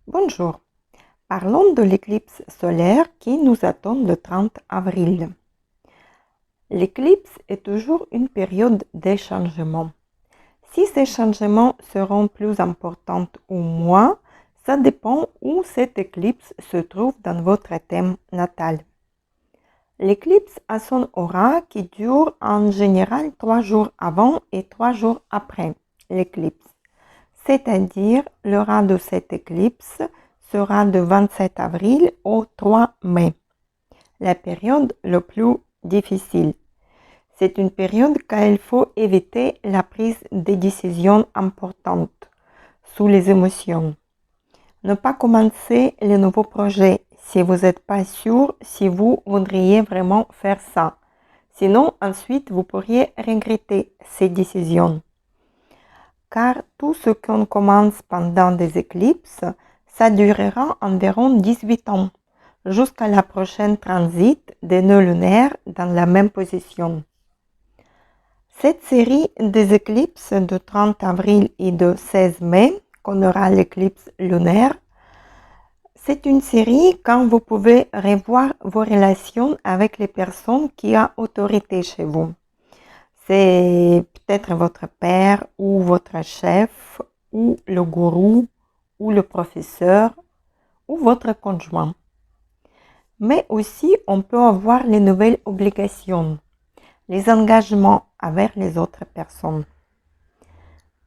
Bonjour, parlons de l'éclipse solaire qui nous attend le 30 avril. L'éclipse est toujours une période de changement. Si ces changements seront plus importants ou moins, ça dépend où cette éclipse se trouve dans votre thème natal. L'éclipse a son aura qui dure en général 3 jours avant et 3 jours après l'éclipse. C'est-à-dire l'aura de cette éclipse sera du 27 avril au 3 mai, la période la plus difficile. C'est une période quand il faut éviter la prise de décisions importantes sous les émotions. Ne pas commencer les nouveaux projets si vous n'êtes pas sûr si vous voudriez vraiment faire ça. Sinon, ensuite, vous pourriez regretter ces décisions. Car tout ce qu'on commence pendant des éclipses, ça durera environ 18 ans, jusqu'à la prochaine transit des nœuds lunaires dans la même position. Cette série des éclipses de 30 avril et de 16 mai, qu'on aura l'éclipse lunaire, c'est une série quand vous pouvez revoir vos relations avec les personnes qui ont autorité chez vous. C'est peut-être votre père ou votre chef ou le gourou ou le professeur ou votre conjoint. Mais aussi, on peut avoir les nouvelles obligations, les engagements avec les autres personnes.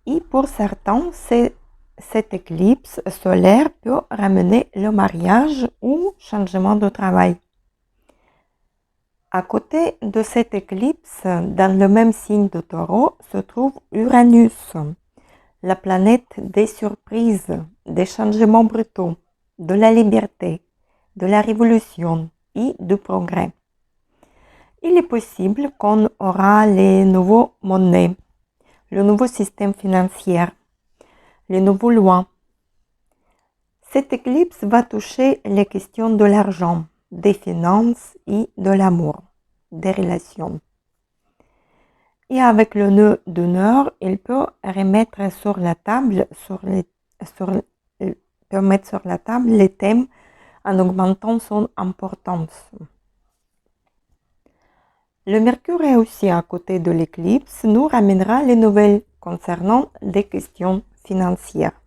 Et pour certains, cette éclipse solaire peut ramener le mariage ou changement de travail. À côté de cette éclipse, dans le même signe de Taureau, se trouve Uranus, la planète des surprises, des changements brutaux, de la liberté, de la révolution et du progrès. Il est possible qu'on aura les nouveaux monnaies, le nouveau système financier, les nouvelles lois. Cette éclipse va toucher les questions de l'argent, des finances et de l'amour, des relations. Et avec le nœud du Nord, il peut remettre sur la table, peut mettre sur la table les thèmes en augmentant son importance. Le Mercure est aussi à côté de l'éclipse, nous ramènera les nouvelles concernant des questions financières.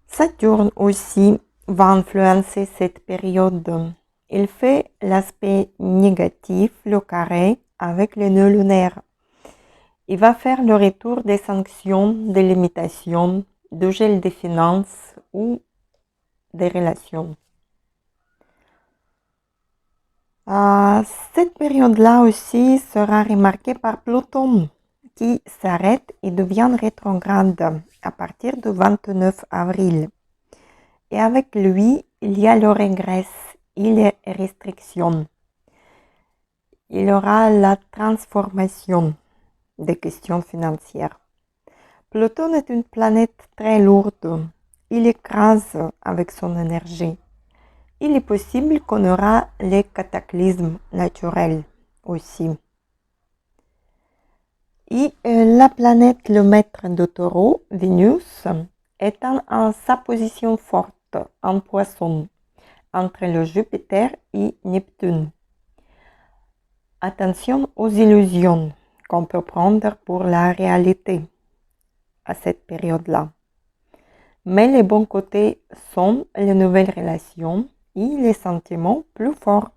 Saturne aussi va influencer cette période. Il fait l'aspect négatif, le carré, avec les nœuds lunaires. Il va faire le retour des sanctions, des limitations, du gel des finances ou des relations. Cette période-là aussi sera remarquée par Pluton qui s'arrête et devient rétrograde à partir du 29 avril. Et avec lui, il y a le régrès et les restrictions. Il y aura la transformation des questions financières. Pluton est une planète très lourde. Il écrase avec son énergie. Il est possible qu'on aura les cataclysmes naturels aussi. Et la planète, le maître de Taureau, Vénus, est en sa position forte, en Poisson, entre le Jupiter et Neptune. Attention aux illusions qu'on peut prendre pour la réalité à cette période-là. Mais les bons côtés sont les nouvelles relations et les sentiments plus forts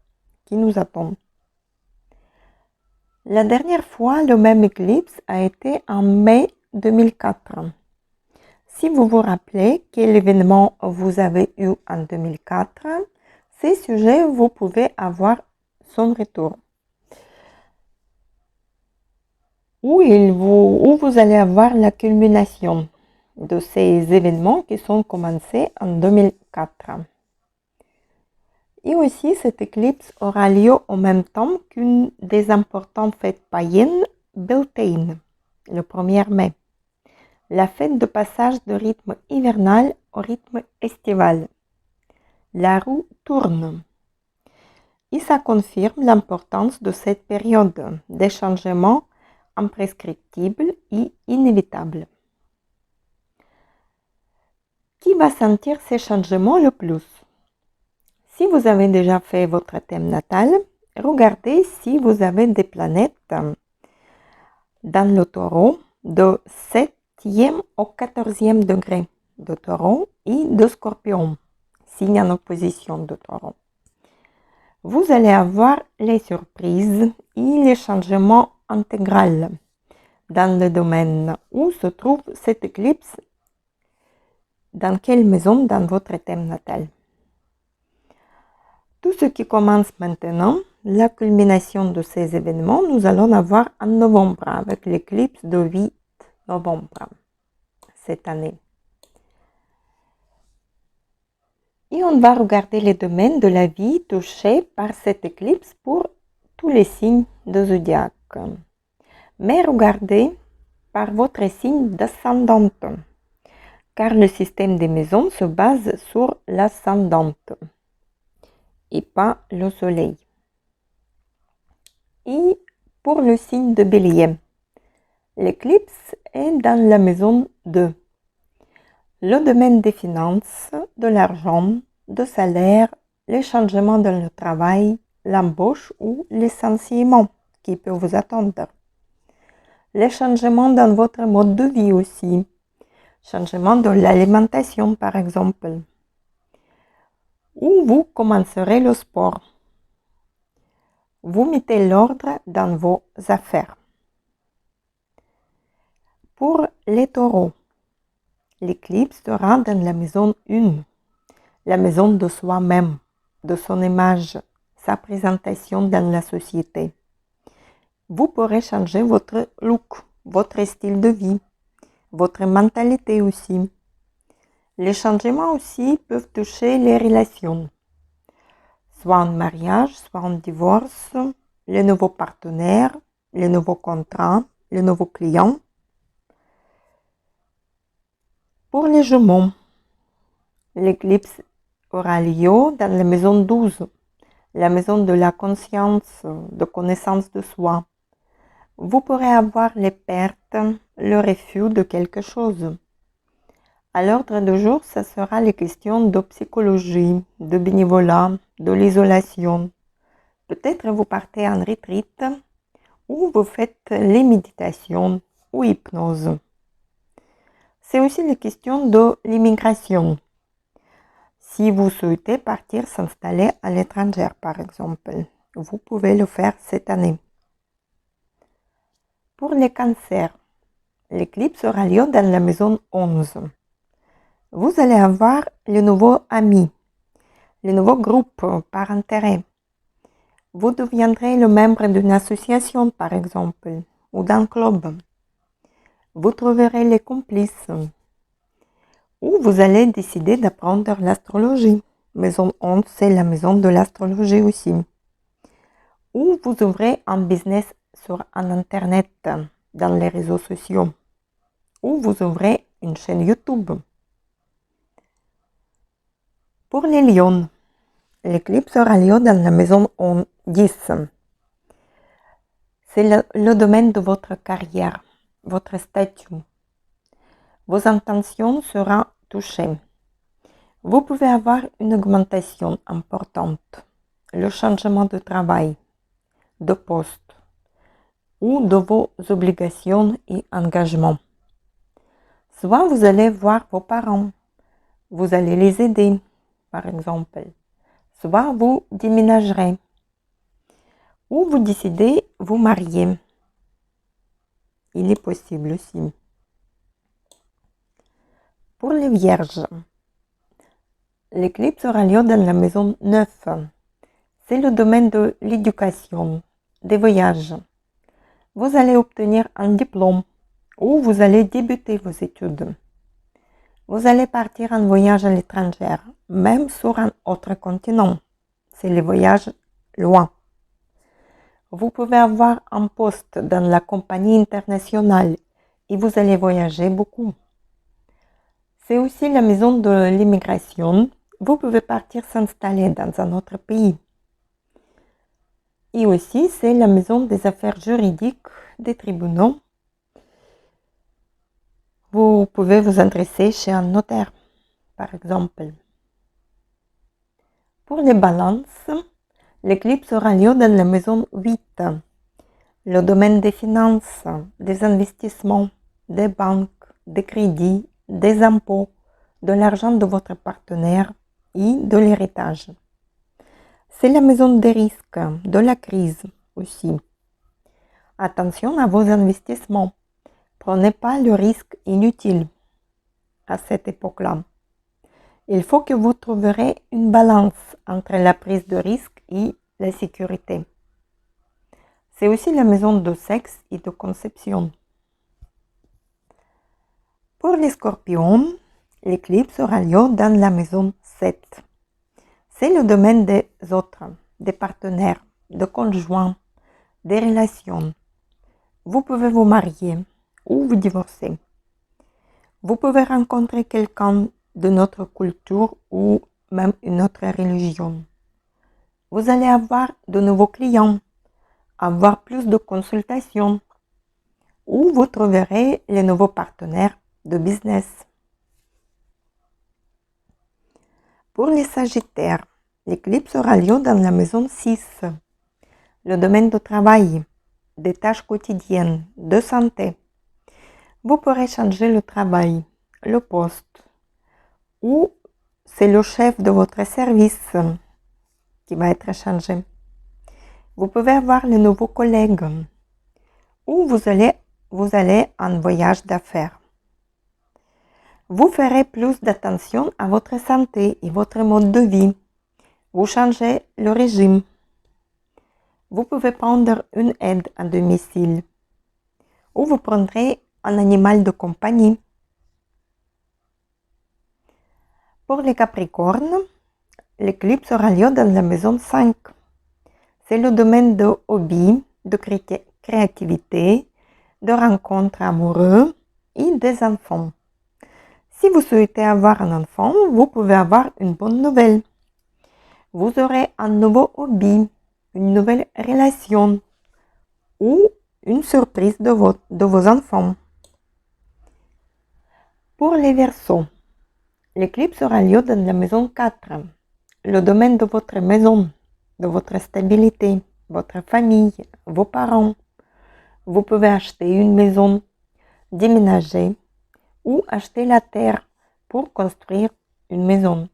qui nous attendent. La dernière fois, le même éclipse a été en mai 2004. Si vous vous rappelez quel événement vous avez eu en 2004, ces sujets, vous pouvez avoir son retour. Où vous allez avoir la culmination de ces événements qui sont commencés en 2004. Et aussi, cette éclipse aura lieu en même temps qu'une des importantes fêtes païennes, Beltane, le 1er mai. La fête de passage de rythme hivernal au rythme estival. La roue tourne. Et ça confirme l'importance de cette période, des changements imprescriptibles et inévitables. Qui va sentir ces changements le plus? Si vous avez déjà fait votre thème natal, regardez si vous avez des planètes dans le taureau de 7e au 14e degré de taureau et de scorpion, signe en opposition de taureau. Vous allez avoir les surprises et les changements intégraux dans le domaine où se trouve cette éclipse, dans quelle maison dans votre thème natal. Tout ce qui commence maintenant, la culmination de ces événements, nous allons avoir en novembre avec l'éclipse de 8 novembre cette année. Et on va regarder les domaines de la vie touchés par cette éclipse pour tous les signes de zodiaque. Mais regardez par votre signe d'ascendante, car le système des maisons se base sur l'ascendante et pas le soleil. Et pour le signe de Bélier, l'éclipse est dans la maison 2. Le domaine des finances, de l'argent, de salaire, les changements dans le travail, l'embauche ou licenciement qui peut vous attendre. Les changements dans votre mode de vie aussi. Changement de l'alimentation par exemple. Où vous commencerez le sport. Vous mettez l'ordre dans vos affaires. Pour les taureaux, l'éclipse sera dans la maison 1, la maison de soi-même, de son image, sa présentation dans la société. Vous pourrez changer votre look, votre style de vie, votre mentalité aussi. Les changements aussi peuvent toucher les relations, soit en mariage, soit en divorce, les nouveaux partenaires, les nouveaux contrats, les nouveaux clients. Pour les Gémeaux, l'éclipse aura lieu dans la maison 12, la maison de la conscience, de connaissance de soi. Vous pourrez avoir les pertes, le refus de quelque chose. À l'ordre du jour, ce sera les questions de psychologie, de bénévolat, de l'isolation. Peut-être vous partez en retraite ou vous faites les méditations ou hypnose. C'est aussi les questions de l'immigration. Si vous souhaitez partir s'installer à l'étranger, par exemple, vous pouvez le faire cette année. Pour les cancers, l'éclipse aura lieu dans la maison 11. Vous allez avoir les nouveaux amis, les nouveaux groupes par intérêt. Vous deviendrez le membre d'une association, par exemple, ou d'un club. Vous trouverez les complices. Ou vous allez décider d'apprendre l'astrologie. Maison 11, c'est la maison de l'astrologie aussi. Ou vous ouvrez un business sur un internet, dans les réseaux sociaux. Ou vous ouvrez une chaîne YouTube. Pour les lions, l'éclipse aura lieu dans la maison 10. C'est le domaine de votre carrière, votre statut. Vos intentions seront touchées. Vous pouvez avoir une augmentation importante, le changement de travail, de poste ou de vos obligations et engagements. Soit vous allez voir vos parents, vous allez les aider, par exemple. Soit vous déménagerez ou vous décidez vous marier. Il est possible aussi. Pour les vierges, l'éclipse aura lieu dans la maison 9. C'est le domaine de l'éducation, des voyages. Vous allez obtenir un diplôme ou vous allez débuter vos études. Vous allez partir en voyage à l'étranger, même sur un autre continent. C'est les voyages loin. Vous pouvez avoir un poste dans la compagnie internationale et vous allez voyager beaucoup. C'est aussi la maison de l'immigration. Vous pouvez partir s'installer dans un autre pays. Et aussi, c'est la maison des affaires juridiques des tribunaux. Vous pouvez vous adresser chez un notaire, par exemple. Pour les balances, l'éclipse aura lieu dans la maison 8, le domaine des finances, des investissements, des banques, des crédits, des impôts, de l'argent de votre partenaire et de l'héritage. C'est la maison des risques, de la crise aussi. Attention à vos investissements. Prenez pas le risque inutile à cette époque-là. Il faut que vous trouverez une balance entre la prise de risque et la sécurité. C'est aussi la maison de sexe et de conception. Pour les scorpions, l'éclipse aura lieu dans la maison 7. C'est le domaine des autres, des partenaires, des conjoints, des relations. Vous pouvez vous marier ou vous divorcer. Vous pouvez rencontrer quelqu'un de notre culture ou même une autre religion. Vous allez avoir de nouveaux clients, avoir plus de consultations, ou vous trouverez les nouveaux partenaires de business. Pour les Sagittaires, l'éclipse aura lieu dans la maison 6, le domaine du travail, des tâches quotidiennes, de santé. Vous pourrez changer le travail, le poste, ou c'est le chef de votre service qui va être changé. Vous pouvez avoir de nouveaux collègues, ou vous allez en voyage d'affaires. Vous ferez plus d'attention à votre santé et votre mode de vie. Vous changez le régime. Vous pouvez prendre une aide à domicile. Ou vous prendrez un animal de compagnie. Pour les Capricornes, l'éclipse aura lieu dans la maison 5. C'est le domaine de hobby, de créativité, de rencontres amoureuses et des enfants. Si vous souhaitez avoir un enfant, vous pouvez avoir une bonne nouvelle. Vous aurez un nouveau hobby, une nouvelle relation ou une surprise de vos enfants. Pour les Verseaux, l'éclipse aura lieu dans la maison 4, le domaine de votre maison, de votre stabilité, votre famille, vos parents. Vous pouvez acheter une maison, déménager ou acheter la terre pour construire une maison.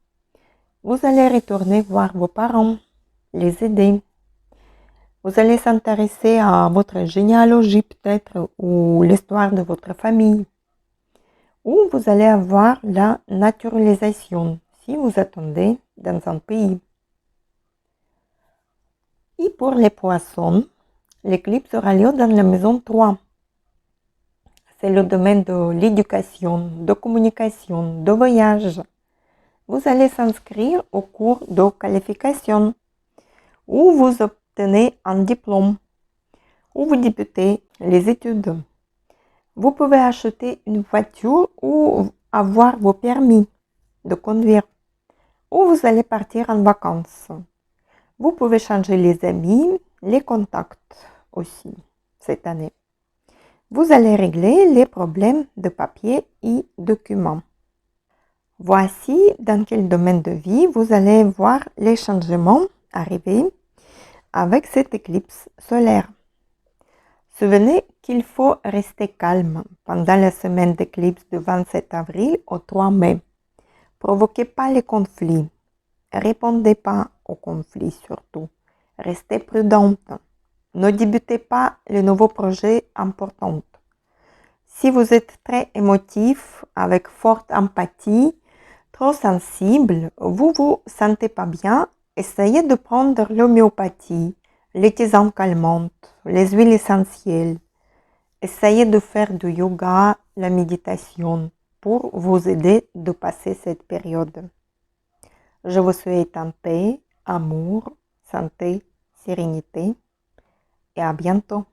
Vous allez retourner voir vos parents, les aider. Vous allez s'intéresser à votre généalogie peut-être ou l'histoire de votre famille. Ou vous allez avoir la naturalisation si vous attendez dans un pays. Et pour les poissons, l'éclipse aura lieu dans la maison 3. C'est le domaine de l'éducation, de communication, de voyage. Vous allez s'inscrire au cours de qualification où vous obtenez un diplôme, où vous débutez les études. Vous pouvez acheter une voiture ou avoir vos permis de conduire, ou vous allez partir en vacances. Vous pouvez changer les amis, les contacts aussi cette année. Vous allez régler les problèmes de papier et documents. Voici dans quel domaine de vie vous allez voir les changements arriver avec cette éclipse solaire. Souvenez qu'il faut rester calme pendant la semaine d'éclipse du 27 avril au 3 mai. Provoquez pas les conflits. Répondez pas aux conflits surtout. Restez prudente. Ne débutez pas les nouveaux projets importants. Si vous êtes très émotif, avec forte empathie, trop sensible, vous sentez pas bien, essayez de prendre l'homéopathie, les tisanes calmantes, les huiles essentielles. Essayez de faire du yoga, la méditation pour vous aider de passer cette période. Je vous souhaite en paix, amour, santé, sérénité et à bientôt.